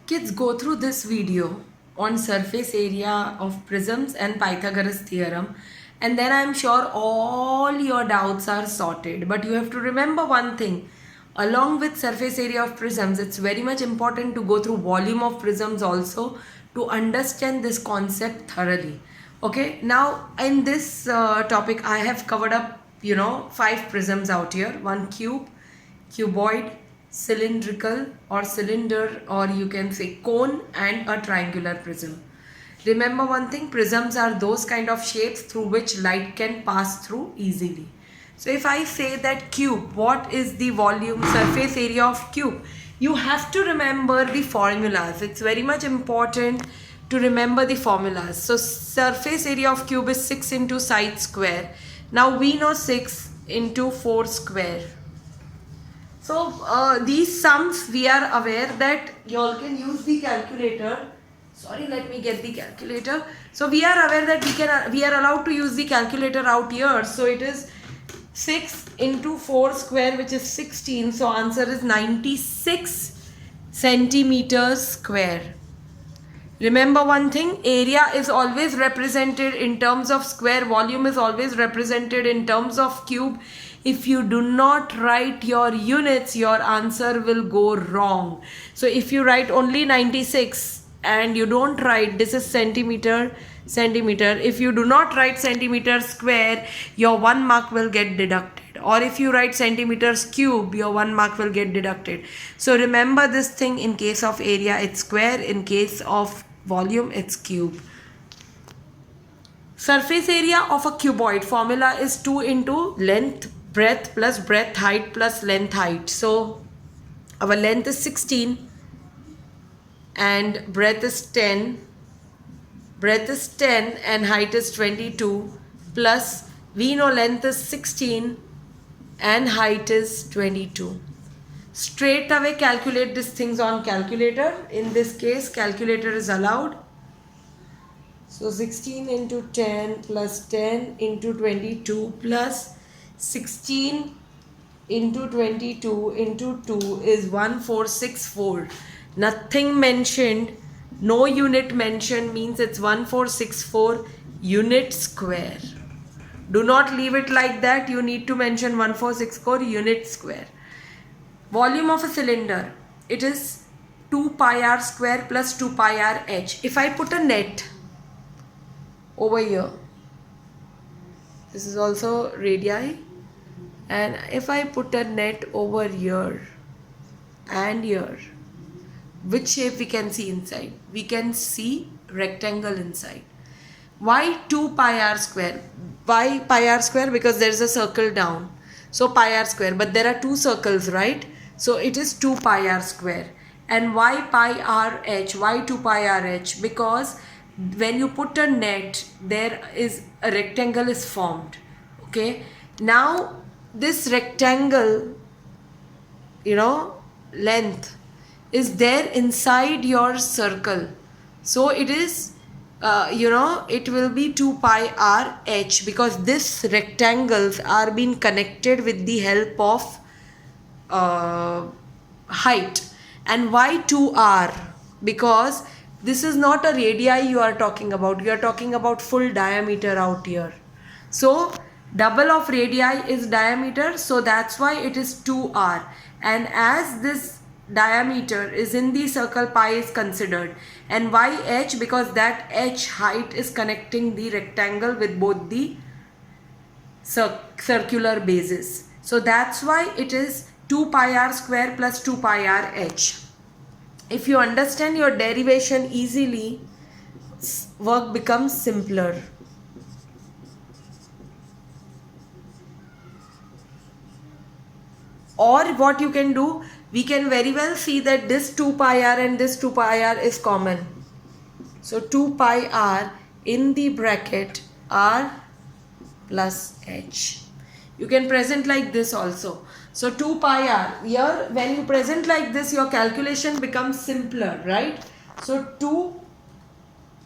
Kids, go through this video on surface area of prisms and Pythagoras theorem, and then I'm sure all your doubts are sorted. But you have to remember one thing: along with surface area of prisms, it's very much important to go through volume of prisms also to understand this concept thoroughly. Okay, now in this topic, I have covered up, 5 prisms out here: one cube, cuboid, cylindrical or cylinder, or you can say cone, and a triangular prism. Remember one thing: prisms are those kind of shapes through which light can pass through easily. So if I say that cube, what is the volume surface area of cube? You have to remember the formulas. It's very much important to remember the formulas. So surface area of cube is 6 into side square. Now we know 6 into 4 square. So these sums, we are aware that you all can use the calculator. Sorry, let me get the calculator. So we are aware that we are allowed to use the calculator out here. So it is 6 into 4 square, which is 16. So answer is 96 centimeters square. Remember one thing: area is always represented in terms of square, volume is always represented in terms of cube. If you do not write your units, your answer will go wrong. So if you write only 96 and you don't write this is centimeter, if you do not write centimeter square, your 1 mark will get deducted. Or if you write centimeters cube, your 1 mark will get deducted. So remember this thing: in case of area it's square, in case of volume it's cube. Surface area of a cuboid formula is 2 into length breadth plus breadth height plus length height. So our length is 16 and breadth is 10. Breadth is 10 and height is 22, plus we know length is 16 and height is 22. Straight away calculate these things on calculator. In this case, calculator is allowed. So 16 into 10 plus 10 into 22 plus 16 into 22 into 2 is 1464. Nothing mentioned, no unit mentioned, means it's 1464 unit square. Do not leave it like that. You need to mention 1464 unit square. Volume of a cylinder, it is 2 pi r square plus 2 pi r h. If I put a net over here, this is also radii, and if I put a net over here and here, which shape we can see inside? We can see rectangle inside. Why 2 pi r square? Why pi r square? Because there is a circle down. So pi r square, but there are 2 circles, right? So it is 2 pi r square. And why pi r h? Why 2 pi r h? Because when you put a net, there is a rectangle is formed. Okay. Now this rectangle, length is there inside your circle. So it is, it will be 2 pi r h, because these rectangles are being connected with the help of height. And why 2r? Because this is not a radii you are talking about. You are talking about full diameter out here. So double of radii is diameter, so that's why it is 2r. And as this diameter is in the circle, pi is considered. And why h? Because that h height is connecting the rectangle with both the circular bases. So that's why it is 2 pi r square plus 2 pi r h. If you understand your derivation easily, work becomes simpler. Or what you can do, we can very well see that this 2 pi r and this 2 pi r is common. So 2 pi r in the bracket r plus h. You can present like this also. So 2 pi r, here when you present like this, your calculation becomes simpler, right? So 2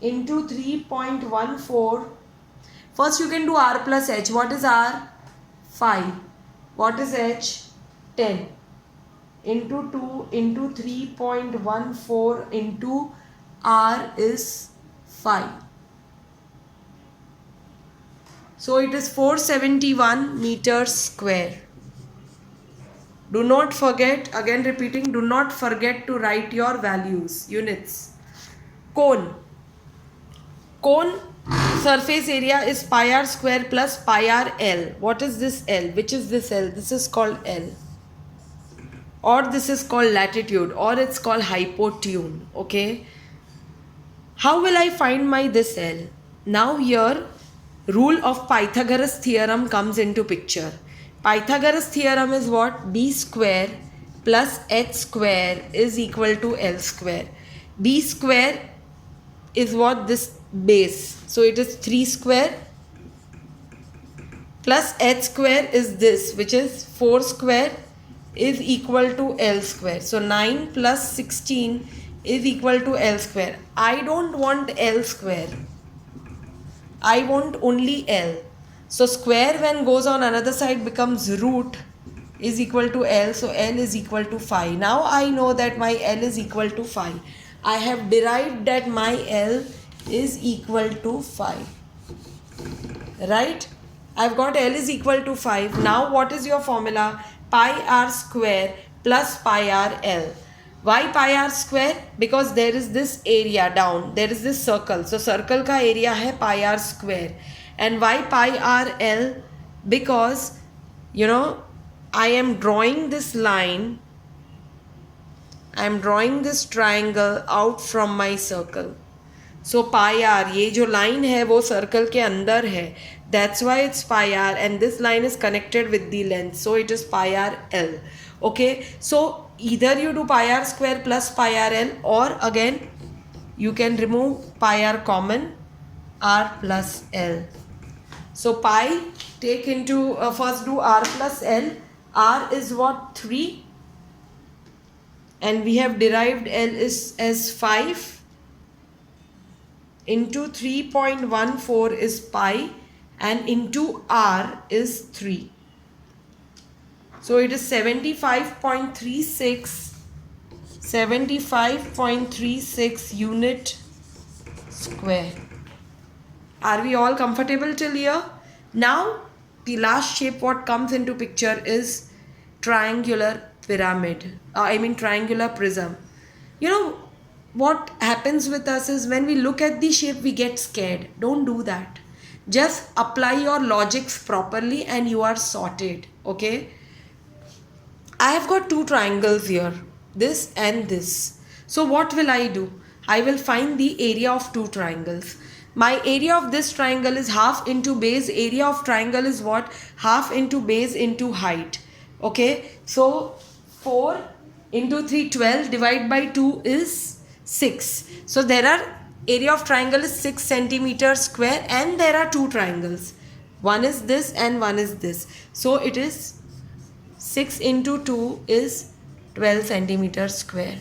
into 3.14. First you can do r plus h. What is r? 5. What is h? 10. into 2 into 3.14 into r is 5. So it is 471 meters square. Do not forget, again repeating, do not forget to write your values, units. Cone. Cone surface area is pi r square plus pi r L. What is this L? Which is this L? This is called L. Or this is called latitude, or it's called hypotune. Okay. How will I find my this L? Now here rule of Pythagoras theorem comes into picture. Pythagoras theorem is what? B square plus h square is equal to L square. B square is what? This base. So it is 3 square plus h square is this, which is 4 square is equal to L square. So 9 plus 16 is equal to L square. I don't want L square. I want only L. So square when goes on another side becomes root is equal to L. So L is equal to 5. Now I know that my L is equal to 5. I have derived that my L is equal to 5. Right? I've got L is equal to 5. Now what is your formula? Pi r square plus pi r L. Why pi r square? Because there is this area down. There is this circle. So circle ka area hai pi r square. And why pi r L? Because, I am drawing this line. I am drawing this triangle out from my circle. So pi r, ये जो line है वो circle के अंदर है. That's why it's pi r, and this line is connected with the length. So it is pi r L. Okay. So either you do pi r square plus pi r L, or again you can remove pi r common, r plus L. So pi, take into, first do r plus L. R is what? 3. And we have derived L is as 5. Into 3.14 is pi, and into r is 3. So it is 75.36 unit square. Are we all comfortable till here? Now the last shape what comes into picture is triangular pyramid. Triangular prism. What happens with us is when we look at the shape we get scared. Don't do that. Just apply your logics properly and you are sorted. Okay. I have got two triangles here. This and this. So what will I do? I will find the area of two triangles. My area of this triangle is half into base. Area of triangle is what? Half into base into height. Okay. So 4 into 3, 12 divided by 2 is 6. So there are area of triangle is 6 centimeters square, and there are two triangles. One is this and one is this. So it is 6 into 2 is 12 centimeters square.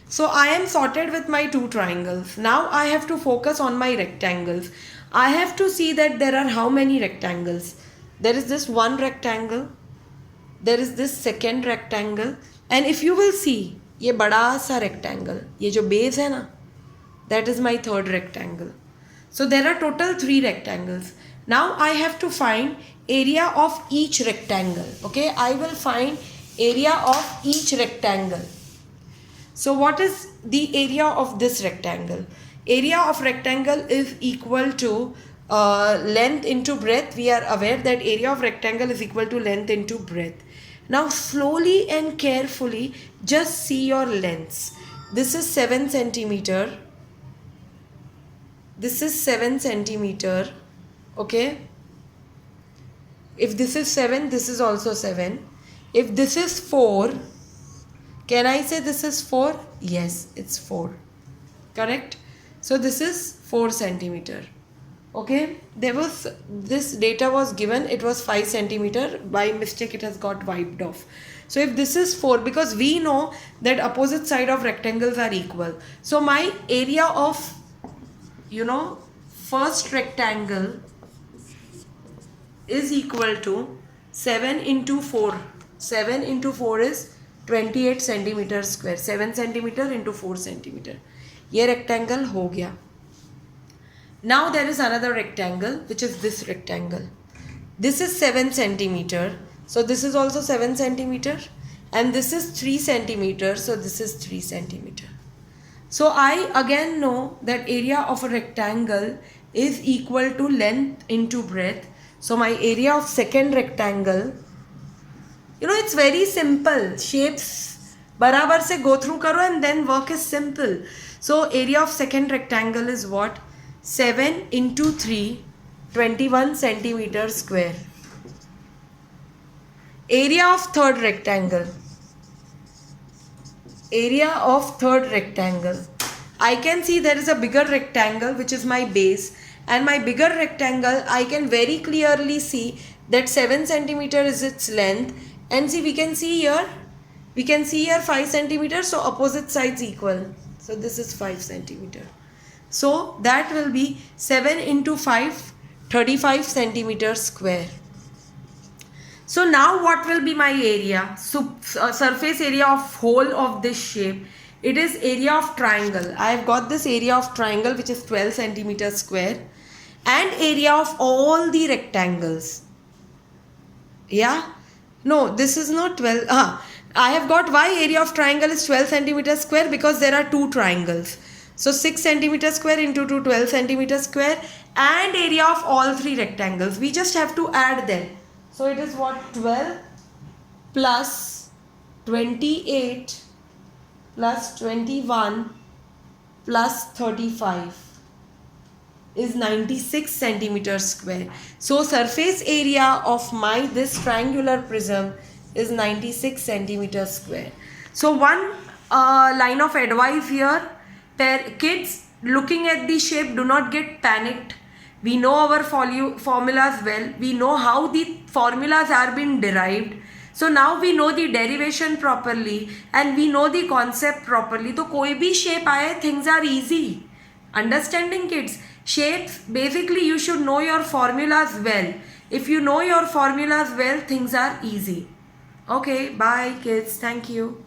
So I am sorted with my two triangles. Now I have to focus on my rectangles. I have to see that there are how many rectangles. There is this one rectangle. There is this second rectangle. And if you will see, ये बड़ा सा rectangle, ये जो base है ना, that is my third rectangle. So there are total 3 rectangles. Now I have to find area of each rectangle. Okay, I will find area of each rectangle. So what is the area of this rectangle? Area of rectangle is equal to length into breadth. We are aware that area of rectangle is equal to length into breadth. Now slowly and carefully just see your lengths. This is 7 centimeter. This is 7 centimeter. Okay. If this is 7, this is also 7. If this is 4, can I say this is 4? Yes, it's 4. Correct. So this is 4 centimeter. Okay, this data was given, it was 5 centimeter. By mistake it has got wiped off. So if this is 4, because we know that opposite side of rectangles are equal. So my area of, first rectangle is equal to 7 into 4. 7 into 4 is 28 centimetre square. 7 centimetre into 4 centimetre. ये rectangle हो गया. Now there is another rectangle, which is this rectangle. This is 7 centimeter. So this is also 7 centimeter. And this is 3 centimeter. So this is 3 centimeter. So I again know that area of a rectangle is equal to length into breadth. So my area of second rectangle, it's very simple. Shapes barabar se go through karo and then work is simple. So area of second rectangle is what? 7 into 3, 21 centimeter square. Area of third rectangle. Area of third rectangle. I can see there is a bigger rectangle which is my base, and my bigger rectangle I can very clearly see that 7 centimeter is its length, and see we can see here 5 centimeters, so opposite sides equal. So this is 5 centimeter. So that will be 7 into 5, 35 centimeter square. So now what will be my area? So surface area of whole of this shape. It is area of triangle. I have got this area of triangle which is 12 centimeter square, and area of all the rectangles. Yeah? No, this is not 12. I have got why area of triangle is 12 centimeter square, because there are two triangles. So 6 centimeter square into 2, 12 centimeter square, and area of all three rectangles. We just have to add them. So it is what? 12 plus 28 plus 21 plus 35 is 96 centimeter square. So surface area of this triangular prism is 96 centimeter square. So one line of advice here. Kids looking at the shape, do not get panicked. We know our formulas well. We know how the formulas are being derived. So now we know the derivation properly and we know the concept properly. So koi bhi shape aaye, things are easy. Understanding, kids? Shapes, basically you should know your formulas well. If you know your formulas well, things are easy. Okay, bye kids. Thank you.